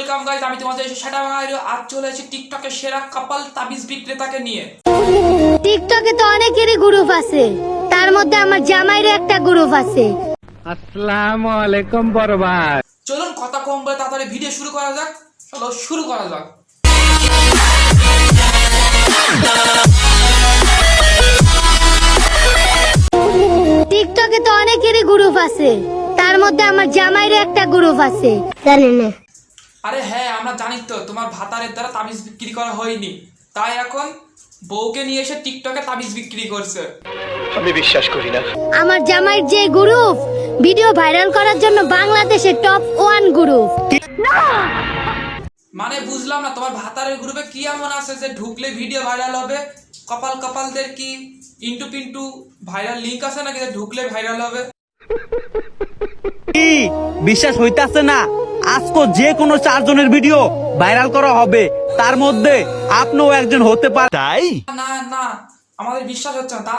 Welcome guys, আমি তোমাদের সেটা আজ চলে এসেছি টিকটকের সেরা কাপল তাবিজ বিক্রেতাকে নিয়ে। টিকটকে তো অনেকেরই গ্রুপ আছে, তার মধ্যে আমার জামাইরও একটা গ্রুপ আছে। আসসালামু আলাইকুম বড় ভাই। চলুন কথা কম বলে তাড়াতাড়ি ভিডিও শুরু করা যাক। চলো শুরু করা যাক। টিকটকে তো অনেকেরই গ্রুপ আছে, তার মধ্যে আমার জামাইরও একটা গ্রুপ আছে। জানেন না? আরে হ্যাঁ, আমরা জানি তো তোমার ভাতারের দ্বারা তাবিজ বিক্রি করা হয়নি, তাই এখন বউকে নিয়ে এসে টিকটকে তাবিজ বিক্রি করছে। আমি বিশ্বাস করি না। আমার জামাইর যে গ্রুপ ভিডিও ভাইরাল করার জন্য বাংলাদেশের টপ 1 গ্রুপ। মানে বুঝলাম না, তোমার ভাতারের গ্রুপে কি এমন আছে যে ঢুকলে ভিডিও ভাইরাল হবে? কপাল কপালদের কি ইন্টু পিন্টু ভাইরাল লিংক আছে নাকি যে ঢুকলে ভাইরাল হবে? কি বিশ্বাস হইতাছে না? আজকে যে কোনো 4 জনের ভিডিও ভাইরাল করা হবে, তার মধ্যে আপনিও একজন হতে পারেন। তাই না না, আমাদের বিশ্বাস হচ্ছে না।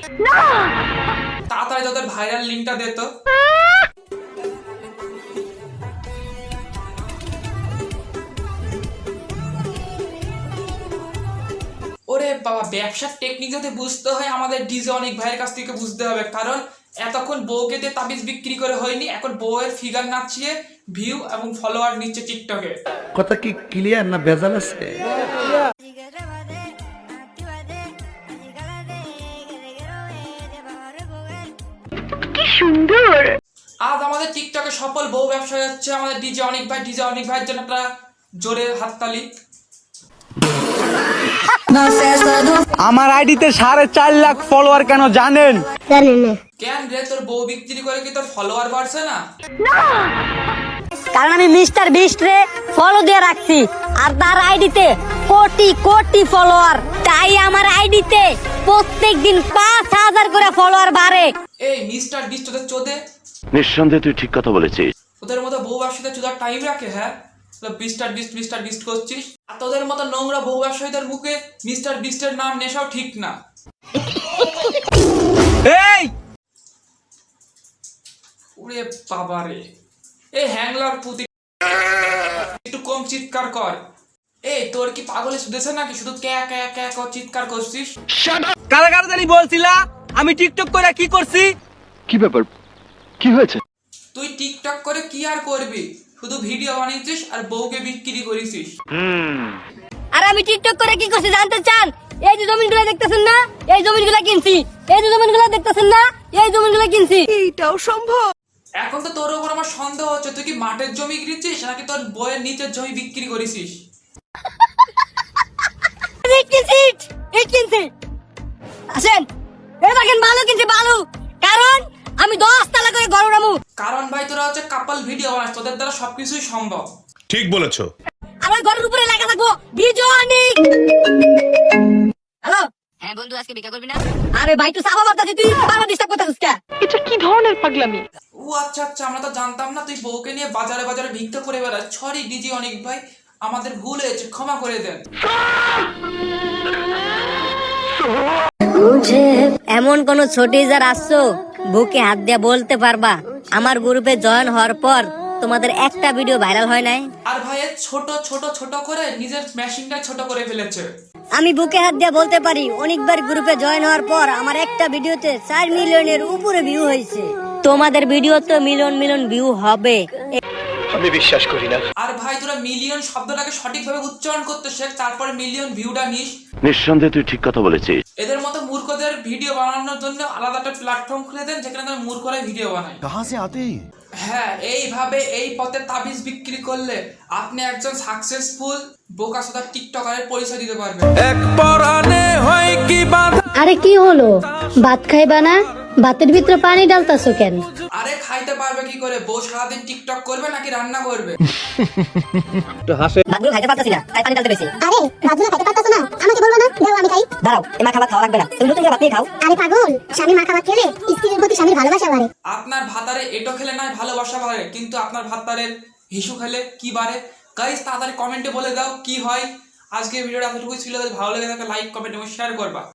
তাড়াতাড়ি তোদের ভাইরাল লিংকটা দে তো। ওরে বাবা, ব্যবসার টেকনিক যদি বুঝতে হয় আমাদের ডিজে অনেক ভাইয়ের কাছ থেকে বুঝতে হবে, কারণ এতক্ষণ বউকে দিয়ে তাবিজ বিক্রি করে হয়নি, এখন বউয়ের ফিগার নাচিয়ে ভিউ এবং ফলোয়ার নিচ্ছে টিকটকে। কথা কি ক্লিয়ার না ভেজাল আছে? আজ আমাদের টিকটকে সফল বউ ব্যবসায়ী হচ্ছে আমাদের ডিজে অনেক ভাই। ডিজে অনেক ভাইয়ের জন্য একটা জোরে হাততালি। আমার আইডিতে 4.5 লাখ ফলোয়ার কেন জানেন? জানেন না? কেন রে, তোর বউ বিক্রি করে কি তোর ফলোয়ার বাড়ছে না? কারণ আমি মিস্টার বিস্ট রে ফলো দিয়ে রাখছি, আর তার আইডিতে কোটি কোটি ফলোয়ার, তাই আমার আইডিতে প্রত্যেকদিন 5,000 করে ফলোয়ার বাড়ে। এই মিস্টার বিস্ট তোদের চোদে, নিঃসন্দেহে তুই ঠিক কথা বলেছিস। তোদের মতো বউ ব্যবসায়ীদের চোদার টাইম রাখে? হ্যাঁ, মিস্টার বিস্ট করছিস। আর তোদের মতো নোংরা বউ ব্যবসায়ীদের মুখে মিস্টার বিস্টের নাম নেশাও ঠিক না। এই ওরে বাবা রে, এই হ্যাংলার পুতি একটু কম চিৎকার কর। এই তোর কি পাগলে শুধেছে নাকি? শুধু ক্যা ক্যা ক্যা কর চিৎকার করছিস। কারা কারা জানি বলছিলা আমি টিকটক করে কি করছি? কি ব্যাপার, কি হয়েছে? তুই টিকটক করে কি আর করবি? শুধু ভিডিও বানিয়েছিস আর বউকে বিক্রি করেছিস। আর আমি টিকটক করে কি করছি জানতে চান? এই যে জমিনগুলো দেখতেছেন না, এই জমিনগুলো কিনছি। এই যে জমিনগুলো দেখতেছেন না, এই জমিনগুলো কিনছি। এইটাও সম্ভব? এখন তো তোর উপর আমার সন্দেহ হচ্ছে, তুই কি মাঠের জমি কিনছিস নাকি তোর বইয়ের নিচের জমি বিক্রি করেছিস? আসেন, এই দেখেন বালু কিনছি, বালু। কারণ আমি 10 তলা করে ঘর উড়ামু। কারণ ভাই তোরা হচ্ছে কাপল ভিডিও বানাস, তোদের দ্বারা সবকিছুই সম্ভব। ঠিক বলেছো। আমার ঘরের উপরে লেখা থাকবো ভিডিও অনেক। হ্যালো, হ্যাঁ বন্ধু, আজকে বিকা করবি না? আরে ভাই তুই সাবা মারতাছিস, তুই বাবা ডিস্টার্ব করতেছিস কে? এটা কি ধরনের পাগলামি? ও আচ্ছা আচ্ছা, আমরা তো জানতাম না তুই বউকে নিয়ে বাজারে বাজারে ভিক্ষা করে বেড়াস। সরি ডিজি অনেক ভাই, আমাদের ভুল হয়েছে, ক্ষমা করে দেন। এমন কোন ছোট ইজার আসছো বুকে হাত দিয়ে বলতে পারবা আমার গ্রুপে জয়েন হওয়ার পর তোমাদের একটা ভিডিও ভাইরাল হয় নাই? আর ভাই ছোট ছোট ছোট করে নিজের মেশিনটা ছোট করে ফেলেছে। আমি বুকে হাত দিয়ে বলতে পারি অনেকবার গ্রুপে জয়েন হওয়ার পর আমার একটা ভিডিওতে 4 মিলিয়নের উপরে ভিউ হয়েছে। তোমাদের ভিডিও তো মিলিয়ন মিলিয়ন ভিউ হবে। আমি বিশ্বাস করি না। আর ভাই তোরা মিলিয়ন শব্দটাকে সঠিকভাবে উচ্চারণ করতে শেখ, তারপরে মিলিয়ন ভিউটা নিস। নিঃসন্দেহে তুই ঠিক কথা বলেছিস। এদের মতো মূর্খদের ভিডিও বানানোর জন্য আলাদা একটা প্ল্যাটফর্ম খুলে দেন যেখানে তারা মূর্খরাই ভিডিও বানায়। হ্যাঁ, এইভাবে এই পথে তাবিজ বিক্রি করলে আপনি একজন সাকসেসফুল বোকাচোদা টিকটকারের পরিচয় দিতে পারবেন। আরে কি হলো? ভাত খাইবা না? ভাতের ভিতরে পানি ডালতাছো কেন? আরে খাইতে পারবে কি করে? বউ সারাদিন টিকটক করবে নাকি রান্না করবে? ভাতগুলো খাইতে পারতাছি না, তাই পানি ঢালতে বেশি। আরে ভাতগুলো খাইতে পারতাছো না, আমাকে বলবো না, দাও আমি খাই। দাঁড়াও, এমা খাবার খাওয়া লাগবে না, তুমি নতুন করে ভাত নিয়ে খাও। আরে পাগল, স্বামী মা খাবার খেলে স্ত্রীর প্রতি স্বামীর ভালোবাসা বাড়ে। আপনার ভাতারে এটো খেলে নয় ভালোবাসা বাড়ে, কিন্তু আপনার ভাতারের হিসু খেলে কি বাড়ে? গাইস তাড়াতাড়ি কমেন্টে বলে দাও কি হয়। আজকে ভিডিওটা এতটুকুই ছিল, যদি ভালো লেগে থাকে লাইক কমেন্ট এবং শেয়ার করবা।